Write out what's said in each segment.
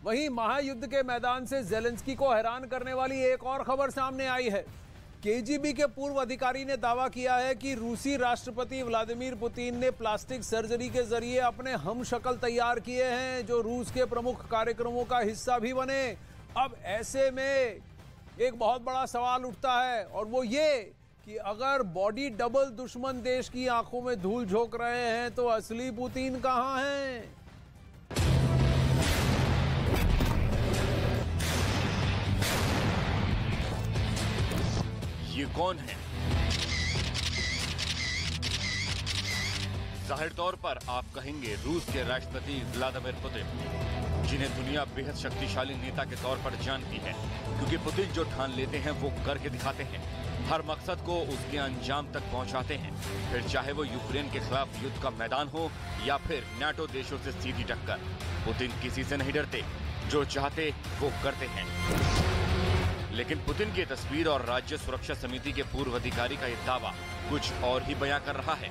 वहीं महायुद्ध के मैदान से जेलेंस्की को हैरान करने वाली एक और खबर सामने आई है। केजीबी के पूर्व अधिकारी ने दावा किया है कि रूसी राष्ट्रपति व्लादिमीर पुतिन ने प्लास्टिक सर्जरी के जरिए अपने हमशक्ल तैयार किए हैं, जो रूस के प्रमुख कार्यक्रमों का हिस्सा भी बने। अब ऐसे में एक बहुत बड़ा सवाल उठता है, और वो ये कि अगर बॉडी डबल दुश्मन देश की आंखों में धूल झोंक रहे हैं तो असली पुतिन कहां हैं? ये कौन है? जाहिर तौर पर आप कहेंगे रूस के राष्ट्रपति व्लादिमीर पुतिन, जिन्हें दुनिया बेहद शक्तिशाली नेता के तौर पर जानती है, क्योंकि पुतिन जो ठान लेते हैं वो करके दिखाते हैं। हर मकसद को उसके अंजाम तक पहुंचाते हैं, फिर चाहे वो यूक्रेन के खिलाफ युद्ध का मैदान हो या फिर नाटो देशों से सीधी टक्कर। पुतिन किसी से नहीं डरते, जो चाहते वो करते हैं। लेकिन पुतिन की तस्वीर और राज्य सुरक्षा समिति के पूर्व अधिकारी का यह दावा कुछ और ही बयां कर रहा है,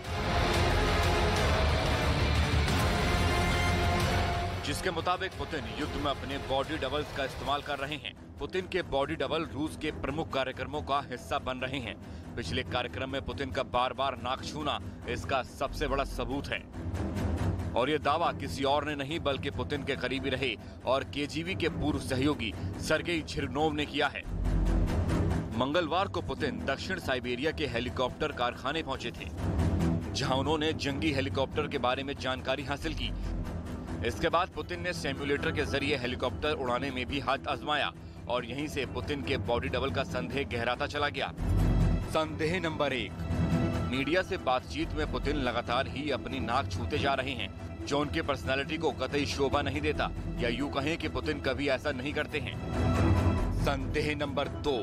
जिसके मुताबिक पुतिन युद्ध में अपने बॉडी डबल्स का इस्तेमाल कर रहे हैं। पुतिन के बॉडी डबल रूस के प्रमुख कार्यक्रमों का हिस्सा बन रहे हैं। पिछले कार्यक्रम में पुतिन का बार बार नाक छूना इसका सबसे बड़ा सबूत है, और ये दावा किसी और ने नहीं बल्कि पुतिन के करीबी रहे और केजीबी के पूर्व सहयोगी सर्गेई झिरनोव ने किया है। मंगलवार को पुतिन दक्षिण साइबेरिया के हेलीकॉप्टर कारखाने पहुंचे थे, जहां उन्होंने जंगी हेलीकॉप्टर के बारे में जानकारी हासिल की। इसके बाद पुतिन ने सिम्युलेटर के जरिए हेलीकॉप्टर उड़ाने में भी हाथ आजमाया, और यहीं से पुतिन के बॉडी डबल का संदेह गहराता चला गया। संदेह नंबर 1, मीडिया से बातचीत में पुतिन लगातार ही अपनी नाक छूते जा रहे हैं, जो उनकी पर्सनालिटी को कतई शोभा नहीं देता, या यूं कहें कि पुतिन कभी ऐसा नहीं करते हैं। संदेह नंबर 2,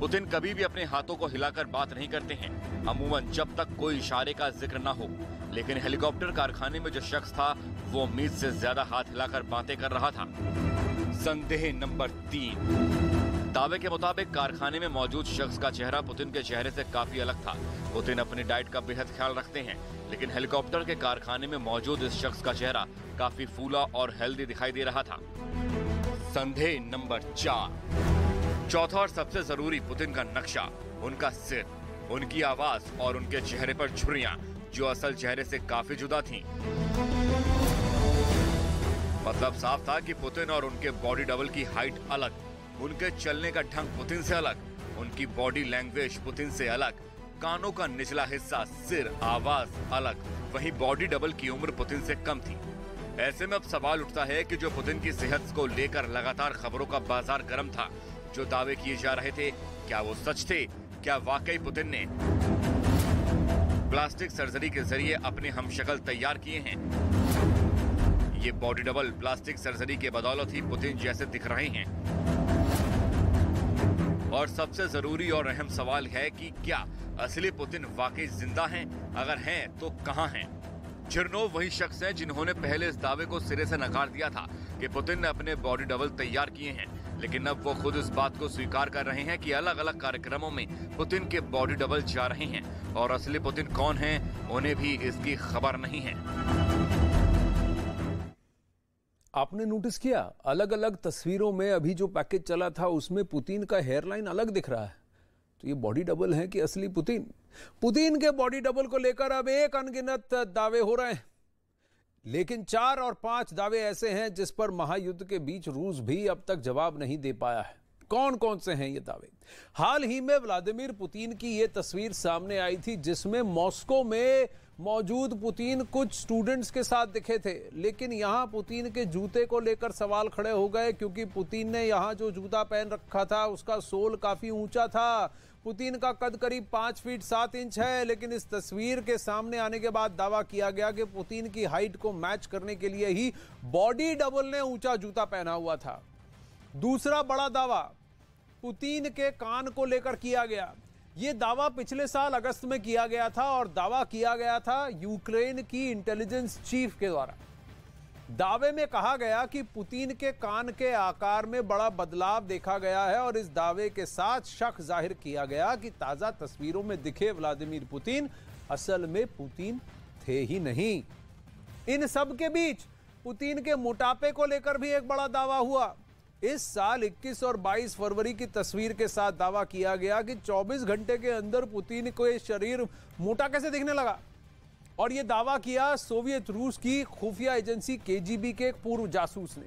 पुतिन कभी भी अपने हाथों को हिलाकर बात नहीं करते हैं, अमूमन जब तक कोई इशारे का जिक्र न हो। लेकिन हेलीकॉप्टर कारखाने में जो शख्स था वो उम्मीद से ज्यादा हाथ हिलाकर बातें कर रहा था। संदेह नंबर 3, दावे के मुताबिक कारखाने में मौजूद शख्स का चेहरा पुतिन के चेहरे से काफी अलग था। पुतिन अपनी डाइट का बेहद ख्याल रखते हैं, लेकिन हेलीकॉप्टर के कारखाने में मौजूद इस शख्स का चेहरा काफी फूला और हेल्दी दिखाई दे रहा था। संदेह नंबर 4, चौथा और सबसे जरूरी, पुतिन का नक्शा, उनका सिर, उनकी आवाज और उनके चेहरे पर झुर्रियां, जो असल चेहरे से काफी जुदा थीं। मतलब साफ था कि पुतिन और उनके बॉडी डबल की हाइट अलग, उनके चलने का ढंग पुतिन से अलग, उनकी बॉडी लैंग्वेज पुतिन से अलग, कानों का निचला हिस्सा, सिर, आवाज अलग। वहीं बॉडी डबल की उम्र पुतिन से कम थी। ऐसे में अब सवाल उठता है कि जो पुतिन की सेहत को लेकर लगातार खबरों का बाजार गर्म था, जो दावे किए जा रहे थे, क्या वो सच थे? क्या वाकई पुतिन ने प्लास्टिक सर्जरी के जरिए अपने हमशक्ल तैयार किए हैं? ये बॉडी डबल प्लास्टिक सर्जरी के बदौलत ही पुतिन जैसे दिख रहे हैं। और सबसे जरूरी और अहम सवाल है कि क्या असली पुतिन वाकई जिंदा हैं? अगर हैं तो कहां हैं? झिरनोव वही शख्स हैं जिन्होंने पहले इस दावे को सिरे से नकार दिया था कि पुतिन ने अपने बॉडी डबल तैयार किए हैं, लेकिन अब वो खुद इस बात को स्वीकार कर रहे हैं कि अलग अलग कार्यक्रमों में पुतिन के बॉडी डबल जा रहे हैं, और असली पुतिन कौन है उन्हें भी इसकी खबर नहीं है। आपने नोटिस किया, अलग अलग तस्वीरों में अभी जो पैकेज चला था उसमें पुतिन का हेयरलाइन अलग दिख रहा है। तो ये बॉडी डबल है कि असली पुतिन? पुतिन के बॉडी डबल को लेकर अब एक अनगिनत दावे हो रहे हैं, लेकिन 4 और 5 दावे ऐसे हैं जिस पर महायुद्ध के बीच रूस भी अब तक जवाब नहीं दे पाया है। कौन कौन से हैं ये दावे? हाल ही में व्लादिमीर पुतिन की ये तस्वीर सामने आई थी, जिसमें मॉस्को में मौजूद पुतिन कुछ स्टूडेंट्स के साथ दिखे थे, लेकिन यहां पुतिन के जूते को लेकर सवाल खड़े हो गए, क्योंकि पुतिन ने यहां जो जूता पहन रखा था उसका सोल काफी ऊंचा था। पुतिन का कद करीब 5 फीट 7 इंच है, लेकिन इस तस्वीर के सामने आने के बाद दावा किया गया कि पुतिन की हाइट को मैच करने के लिए ही बॉडी डबल ने ऊंचा जूता पहना हुआ था। दूसरा बड़ा दावा पुतिन के कान को लेकर किया गया। यह दावा पिछले साल अगस्त में किया गया था, और दावा किया गया था यूक्रेन की इंटेलिजेंस चीफ के द्वारा। दावे में कहा गया कि पुतिन के कान के आकार में बड़ा बदलाव देखा गया है, और इस दावे के साथ शक जाहिर किया गया कि ताजा तस्वीरों में दिखे व्लादिमीर पुतिन असल में पुतिन थे ही नहीं। इन सब के बीच पुतिन के मोटापे को लेकर भी एक बड़ा दावा हुआ। इस साल 21 और 22 फरवरी की तस्वीर के साथ दावा किया गया कि 24 घंटे के अंदर पुतिन को ये शरीर मोटा कैसे दिखने लगा। और यह दावा किया सोवियत रूस की खुफिया एजेंसी केजीबी के एक पूर्व जासूस ने।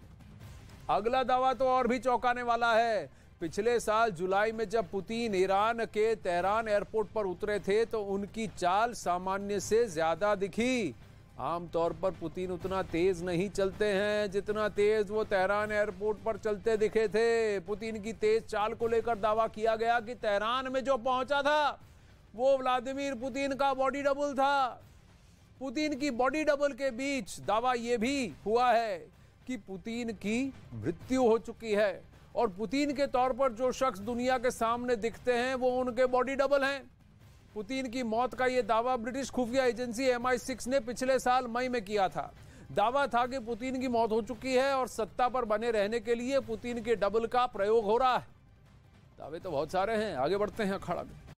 अगला दावा तो और भी चौंकाने वाला है। पिछले साल जुलाई में जब पुतिन ईरान के तेहरान एयरपोर्ट पर उतरे थे तो उनकी चाल सामान्य से ज्यादा दिखी। आमतौर पर पुतिन उतना तेज नहीं चलते हैं जितना तेज वो तेहरान एयरपोर्ट पर चलते दिखे थे। पुतिन की तेज चाल को लेकर दावा किया गया कि तेहरान में जो पहुंचा था वो व्लादिमीर पुतिन का बॉडी डबल था। पुतिन की बॉडी डबल के बीच दावा यह भी हुआ है कि पुतिन की मृत्यु हो चुकी है और पुतिन के तौर पर जो शख्स दुनिया के सामने दिखते हैं वो उनके बॉडी डबल हैं। पुतिन की मौत का यह दावा ब्रिटिश खुफिया एजेंसी MI6 ने पिछले साल मई में किया था। दावा था कि पुतिन की मौत हो चुकी है और सत्ता पर बने रहने के लिए पुतिन के डबल का प्रयोग हो रहा है। दावे तो बहुत सारे हैं, आगे बढ़ते हैं अखाड़ा में।